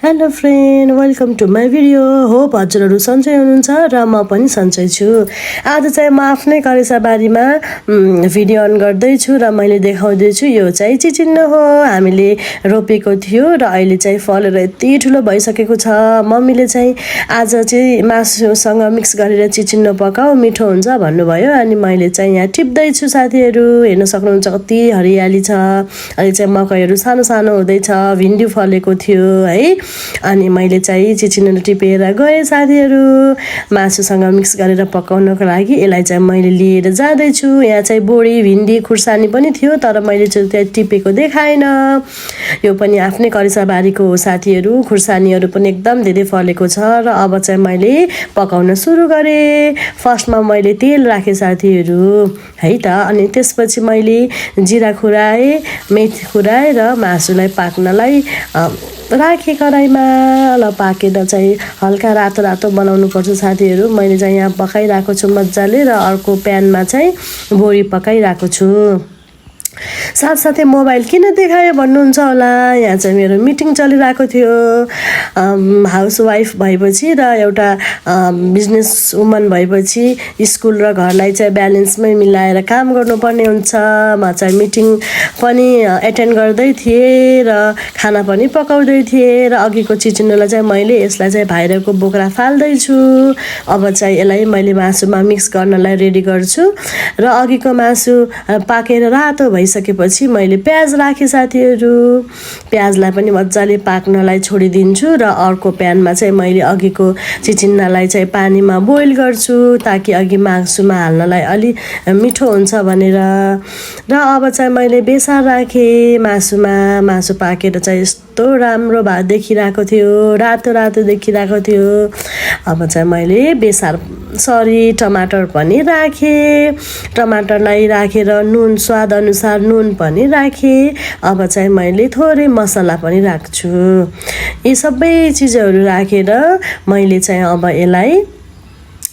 Hello friend, welcome to my video. Hope हजुरहरू सन्चै हुनुहुन्छ र म पनि सन्चै छु। आज चाहिँ म आफ्नै करेसाबारीमा भिडियो अन गर्दैछु र मैले देखाउँदैछु। यो चाहिँ चिचिन्नो हो, हामीले रोपेको थियो र अहिले चाहिँ फलेर यति ठुलो भइसकेको छ। मम्मीले चाहिँ आज चाहिँ मासुसँग मिक्स गरेर चिचिन्नो पकाऊ, मिठो हुन्छ भन्नुभयो। अनि मैले चाहिँ यहाँ टिप्दैछु। साथीहरू हेर्न सक्नुहुन्छ कति हरियाली छ। अहिले चाहिँ मकैहरू सानो सानो हुँदैछ, भिन्डी फलेको थियो है। अनि मैले चाहिँ चिचिन्नो टिपेर गएँ साथीहरू, मासुसँग मिक्स गरेर पकाउनको लागि। यसलाई चाहिँ मैले लिएर जाँदैछु। यहाँ चाहिँ बोडी, भिन्डी, खुर्सानी पनि थियो, तर मैले चाहिँ त्यहाँ टिपेको देखाएन। यो पनि आफ्नै करेसाबारीको हो साथीहरू। खुर्सानीहरू पनि एकदम धेरै फलेको छ र अब चाहिँ मैले पकाउन सुरु गरेँ। फर्स्टमा मैले तेल राखेँ साथीहरू है त। अनि त्यसपछि मैले जिरा खुराएँ, मेथी खुराएँ र मासुलाई पाक्नलाई राखेँ कराईमा। ल पाकेर चाहिँ हल्का रातो रातो बनाउनु पर्छ साथीहरू। मैले चाहिँ यहाँ पकाइरहेको छु मजाले र अर्को प्यानमा चाहिँ बोडी पकाइरहेको छु। साथसाथै मोबाइल किन देखायो भन्नुहुन्छ होला। यहाँ चाहिँ मेरो मिटिङ चलिरहेको थियो। हाउसवाइफ भएपछि र एउटा बिजनेस वुमन भएपछि स्कुल र घरलाई चाहिँ ब्यालेन्समै मिलाएर काम गर्नुपर्ने हुन्छ। म चाहिँ मिटिङ पनि एटेन्ड गर्दै थिएँ र खाना पनि पकाउँदै थिएँ। र अघिको चिचिन्नोलाई चाहिँ मैले यसलाई चाहिँ बाहिरको बोक्रा फाल्दैछु। अब चाहिँ यसलाई मैले मासुमा मिक्स गर्नलाई रेडी गर्छु। र अघिको मासु पाकेर रातो भइसकेपछि मैले प्याज राखेँ साथीहरू। प्याजलाई पनि मजाले पाक्नलाई छोडिदिन्छु र अर्को प्यानमा चाहिँ मैले अघिको चिचिन्नालाई चाहिँ पानीमा बोइल गर्छु, ताकि अघि मासुमा हाल्नलाई अलि मिठो हुन्छ भनेर। र अब चाहिँ मैले बेसार राखेँ मासुमा। मासु पाकेर चाहिँ यस्तो राम्रो देखिरहेको थियो, रातो रातो देखिरहेको थियो। अब चाहिँ मैले टमाटर पनि राखेँ। टमाटरलाई राखेर नुन स्वाद अनुसार नुन पनि राखेँ। अब चाहिँ मैले थोरै मसला पनि राख्छु। यी सबै चिजहरू राखेर मैले चाहिँ अब यसलाई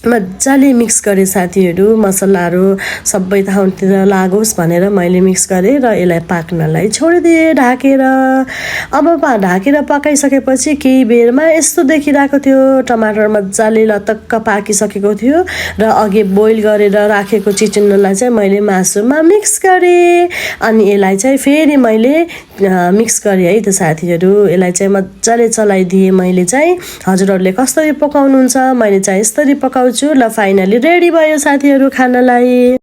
मजाले मिक्स गरेँ साथीहरू। मसलाहरू सबै ठाउँतिर लागोस् भनेर मैले मिक्स गरेँ र यसलाई पाक्नलाई छोडिदिएँ ढाकेर। अब ढाकेर पकाइसकेपछि केही बेरमा यस्तो देखिरहेको थियो। टमाटर मजाले लतक्क पाकिसकेको थियो र अघि बोइल गरेर राखेको चिचिन्नोलाई चाहिँ मैले मासुमा मिक्स गरेँ। अनि यसलाई चाहिँ फेरि मैले मिक्स गरेँ है त साथीहरू। यसलाई चाहिँ मजाले चलाइदिएँ मैले चाहिँ। हजुरहरूले कसरी पकाउनुहुन्छ, मैले चाहिँ यसरी पकाउँछु। ल फाइनली रेडी भयो साथीहरू खानलाई।